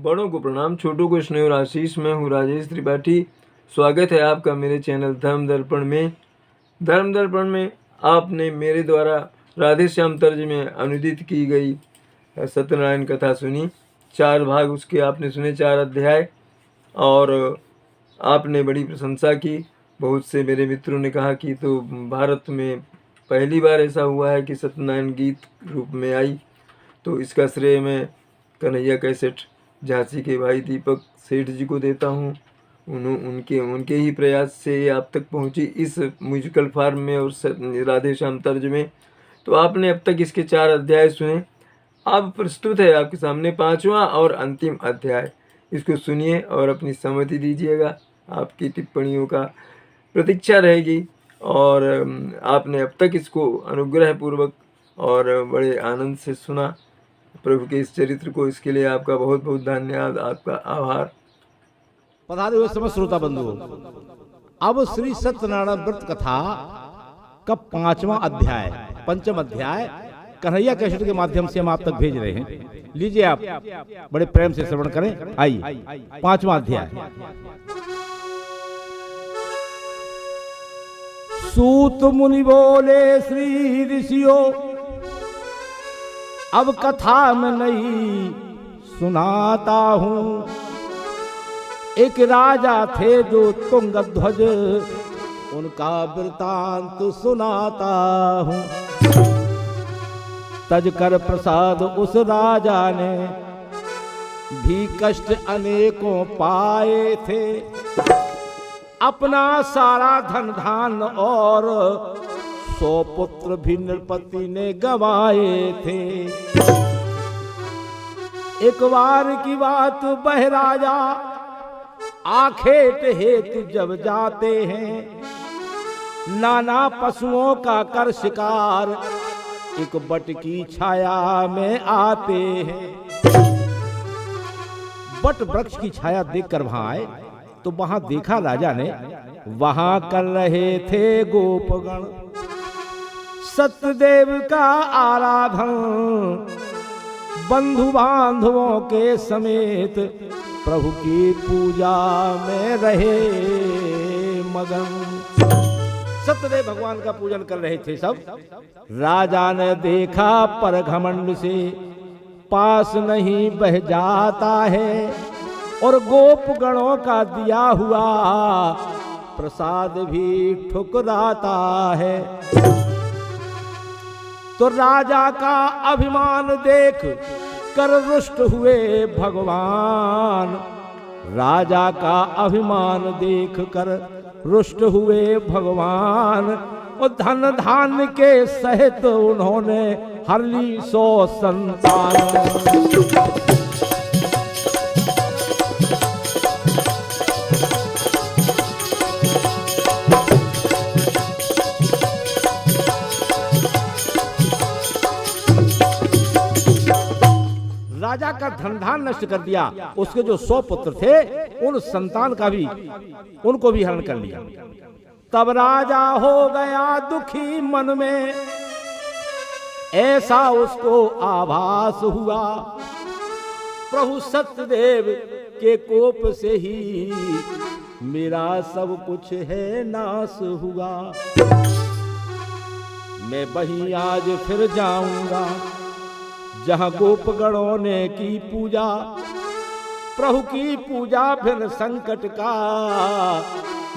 बड़ों को प्रणाम, छोटों को स्नेह और आशीष। मैं हूँ राजेश त्रिपाठी। स्वागत है आपका मेरे चैनल धर्म दर्पण में। धर्म दर्पण में आपने मेरे द्वारा राधे श्याम तर्ज में अनुदित की गई सत्यनारायण कथा सुनी। 4 भाग उसके आपने सुने, 4 अध्याय, और आपने बड़ी प्रशंसा की। बहुत से मेरे मित्रों ने कहा कि तो भारत में पहली बार ऐसा हुआ है कि सत्यनारायण गीत रूप में आई। तो इसका श्रेय मैं कन्हैया कैसेट झांसी के भाई दीपक सेठ जी को देता हूँ। उनके ही प्रयास से ये आप तक पहुँची इस म्यूजिकल फॉर्म में और राधे श्याम तर्ज में। तो आपने अब तक इसके 4 अध्याय सुने। अब प्रस्तुत है आपके सामने 5वां और अंतिम अध्याय। इसको सुनिए और अपनी सहमति दीजिएगा। आपकी टिप्पणियों का प्रतीक्षा रहेगी। और आपने अब तक इसको अनुग्रह पूर्वक और बड़े आनंद से सुना। प्रभु के इस चरित्र को, इसके लिए आपका बहुत बहुत धन्यवाद, आपका आभार। पधारे हुए समस्त श्रोता बंधुओं, अब श्री सत्यनारायण व्रत कथा का 5वां अध्याय, पंचम अध्याय कन्हैया कैसेट के माध्यम से हम आप तक भेज रहे हैं। लीजिए, आप बड़े प्रेम से श्रवण करें। आइए, 5वां अध्याय। सूत मुनि बोले, श्री ऋषियों, अब कथा में नहीं सुनाता हूं। एक राजा थे जो तुंगध्वज, उनका वृतांत सुनाता हूं। तज कर प्रसाद उस राजा ने भी कष्ट अनेकों पाए थे। अपना सारा धन धान और 100 पुत्र भी नृपति ने गवाए थे। एक बार की बात, वह राजा आखेट हेतु जब जाते हैं, नाना पशुओं का कर शिकार एक बट की छाया में आते हैं। बट वृक्ष की छाया देखकर वहां आए तो वहां देखा राजा ने, वहां कर रहे थे गोपगण सत्यदेव का आराधन। बंधु बांधवों के समेत प्रभु की पूजा में रहे मगन। सत्यदेव भगवान का पूजन कर रहे थे सब। राजा ने देखा पर घमंड से पास नहीं बह जाता है, और गोपगणों का दिया हुआ प्रसाद भी ठुकराता है। तो राजा का अभिमान देख कर रुष्ट हुए भगवान। राजा का अभिमान देख कर रुष्ट हुए भगवान। और धन धान के सहित उन्होंने हर ली 100 संतान। राजा का धनधान नष्ट कर दिया। उसके जो 100 पुत्र थे, उन संतान का भी, उनको भी हरण कर लिया। तब राजा हो गया दुखी मन में, ऐसा उसको आभास हुआ। प्रभु सत्यदेव के कोप से ही मेरा सब कुछ है नाश हुआ। मैं वहीं आज फिर जाऊंगा जहां गोपगणों ने की पूजा। प्रभु की पूजा फिर संकट का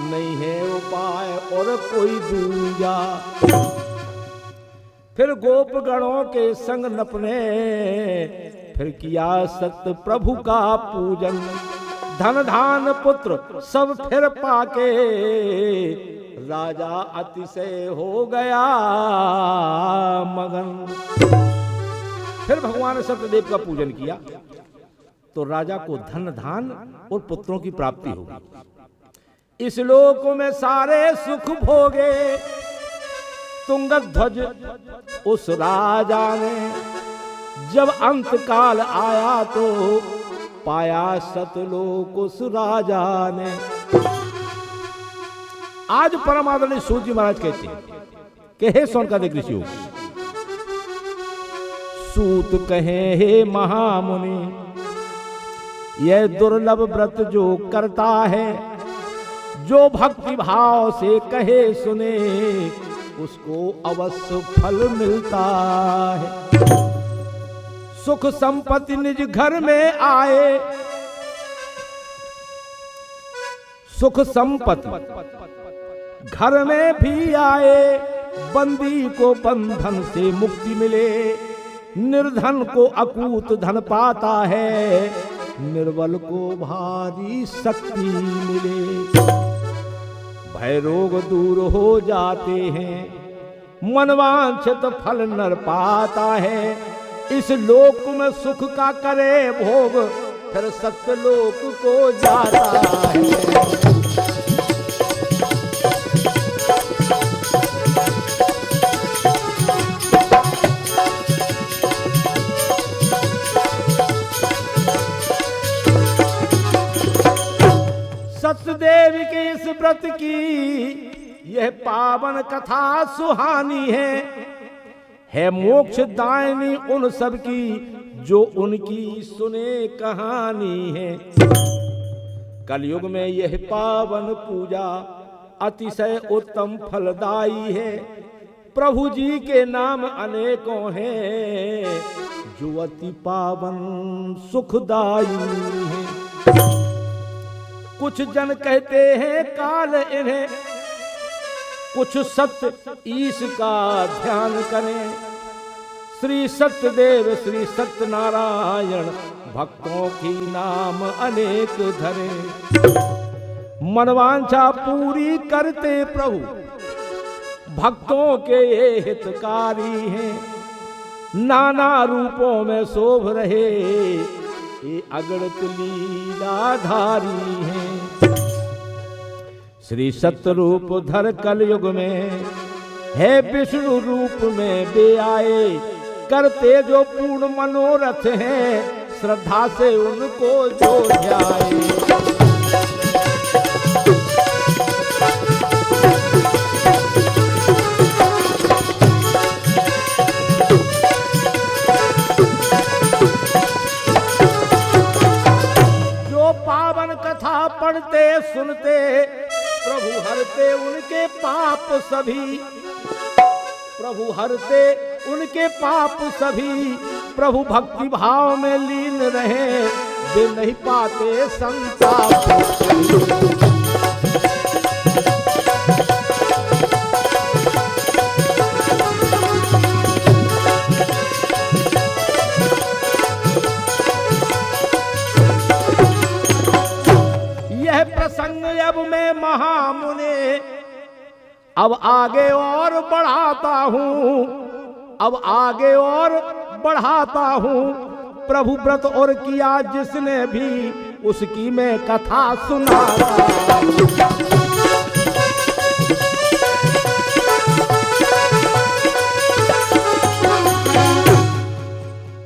नहीं है उपाय और कोई दूजा। फिर गोपगणों के संग नपने फिर किया सत्य प्रभु का पूजन। धन धान पुत्र सब फिर पाके राजा अतिशय हो गया मगन। फिर भगवान ने सत्यदेव का पूजन किया तो राजा को धन धान और पुत्रों की प्राप्ति होगी। इस लोक में सारे सुख भोगे तुंगध्वज उस राजा ने। जब अंत काल आया तो पाया सतलोक उस राजा ने। आज परम आदरणीय सूत जी महाराज कहते हैं कि हे सौनकादिक ऋषियों, सूत कहे हे महामुनि, यह दुर्लभ व्रत जो करता है, जो भक्ति भाव से कहे सुने, उसको अवश्य फल मिलता है। सुख संपत्ति निज घर में आए, सुख संपत्ति घर में भी आए, बंदी को बंधन से मुक्ति मिले, निर्धन को अकूत धन पाता है, निर्बल को भारी शक्ति मिले। भय रोग दूर हो जाते हैं, मनवांछित फल नर पाता है। इस लोक में सुख का करे भोग, फिर सत्य लोक को जाता है। सत्यदेव के इस व्रत की यह पावन कथा सुहानी है मोक्ष दायनी उन सब की जो उनकी सुने कहानी है। कलयुग में यह पावन पूजा अतिशय उत्तम फलदायी है। प्रभु जी के नाम अनेकों हैं, जो अति पावन सुखदायी है। कुछ जन कहते हैं काल इन्हें, कुछ सत्य ईश का ध्यान करें। श्री सत्यदेव श्री सत्यनारायण भक्तों की नाम अनेक धरे। मनवांछा पूरी करते प्रभु भक्तों के ये हितकारी हैं। नाना रूपों में शोभ रहे ये अगणित लीलाधारी हैं। श्री सत्य रूप धर कलयुग में है विष्णु रूप में वे आए। करते जो पूर्ण मनोरथ हैं, श्रद्धा से उनको जो ध्याए। कथा पढ़ते सुनते प्रभु हरते उनके पाप सभी। प्रभु हरते उनके पाप सभी। प्रभु भक्ति भाव में लीन रहे, वे नहीं पाते संताप। प्रसंग अब मैं महामुने अब आगे और बढ़ाता हूँ, अब आगे और बढ़ाता हूँ। प्रभु व्रत और किया जिसने भी, उसकी मैं कथा सुनाता हूँ।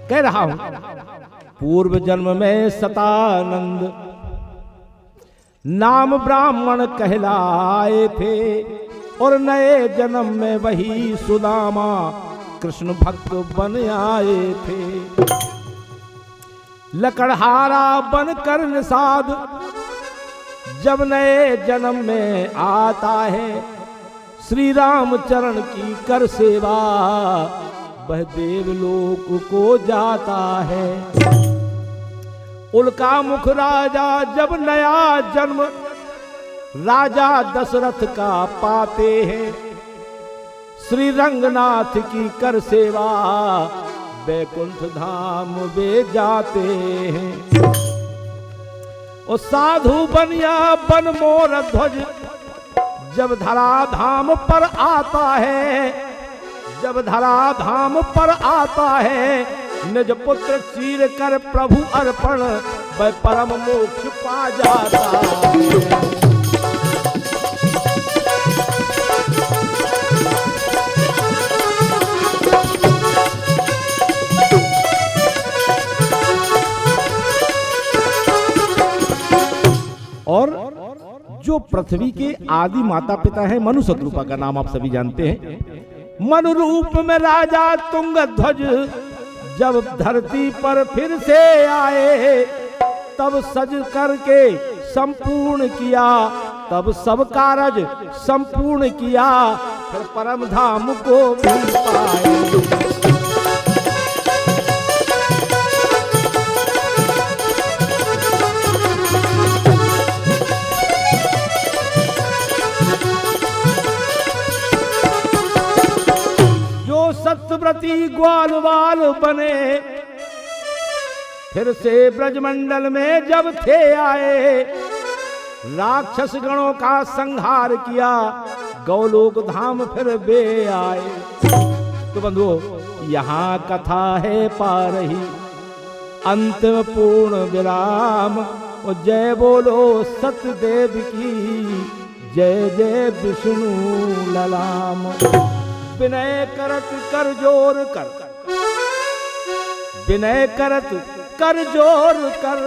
कह रहा हूँ पूर्व जन्म में सतानंद नाम ब्राह्मण कहलाए थे, और नए जन्म में वही सुदामा कृष्ण भक्त बन आए थे। लकड़हारा बनकर निषाद जब नए जन्म में आता है, श्री राम चरण की कर सेवा वह देवलोक को जाता है। उल्का मुख राजा जब नया जन्म राजा दशरथ का पाते हैं, श्री रंगनाथ की कर सेवा बैकुंठ धाम वे जाते हैं। और साधु बनिया बन मोर ध्वज जब धरा धाम पर आता है, जब धरा धाम पर आता है, निज पुत्र चीर कर प्रभु अर्पण वह परम मोक्ष पा जाता है। और जो पृथ्वी के आदि माता पिता हैं, मनु शत्रुपा का नाम आप सभी जानते हैं। मनु रूप में राजा तुंग ध्वज जब धरती पर फिर से आए, तब सज करके संपूर्ण किया, तब सब कारज संपूर्ण किया, फिर परम धाम को भी पाए। जो सत्यव्रती ग्वालवाल बने, फिर से ब्रजमंडल में जब थे आए, राक्षस गणों का संहार किया, गौलोक धाम फिर वे आए। तो बंधुओं, यहाँ कथा है पा रही अंतिम पूर्ण विराम। और जय बोलो सतदेव की, जय जय विष्णु ललाम। विनय करत कर जोर कर, विनय करत कर जोर कर,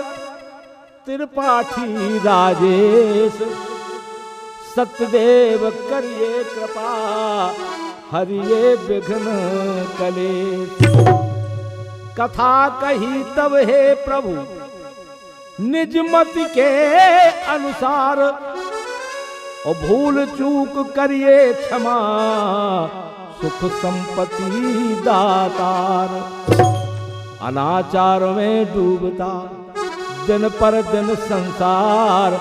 त्रिपाठी राजेश सतदेव करिए कृपा, हरिये विघ्न कलेश। कथा कही तब हे प्रभु निज मति के अनुसार, और भूल चूक करिए क्षमा, सुख संपत्ति दातार। अनाचार में डूबता दिन पर दिन संसार,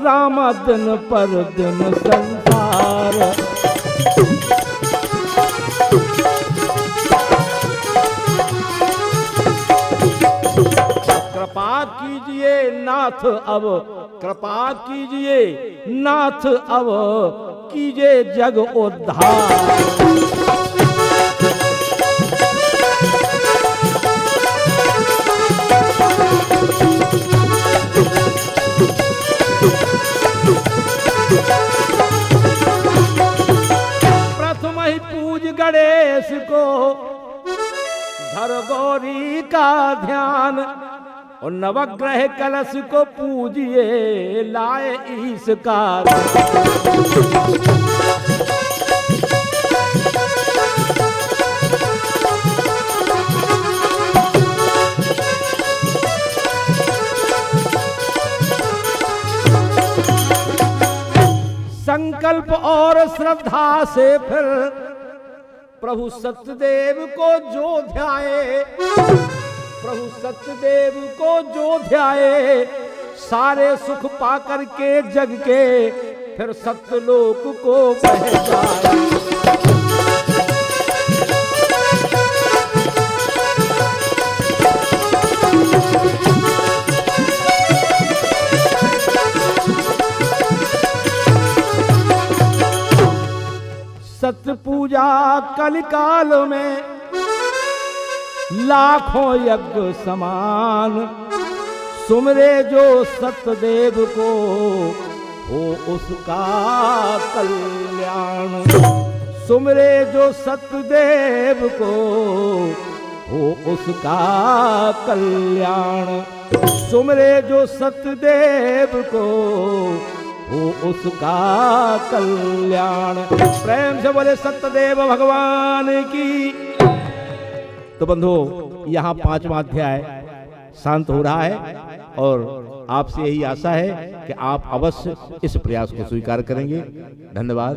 रामा दिन पर दिन संसार। कृपा कीजिए नाथ अब, कृपा कीजिए नाथ अब, कीजिए जग उद्धार। प्रथम ही पूज गणेश को, धर गौरी का ध्यान, और नवग्रह कलश को पूजिए लाए ईश का। संकल्प और श्रद्धा से फिर प्रभु सत्यदेव को जो ध्याए, प्रभु सत्यदेव को जो ध्याए, सारे सुख पाकर के जग के फिर सत्यलोक को बह जाए। सत्य पूजा कलिकाल में लाखों यज्ञ समान, सुमरे जो सत्यदेव को हो उसका कल्याण। सुमरे जो सत्यदेव को हो उसका कल्याण। सुमरे जो सत्यदेव को हो उसका कल्याण। प्रेम से बोले सत्यदेव भगवान की। तो बंधुओं, यहाँ 5वां अध्याय शांत हो रहा है और आपसे यही आशा है कि आप अवश्य इस प्रयास को स्वीकार करेंगे। धन्यवाद।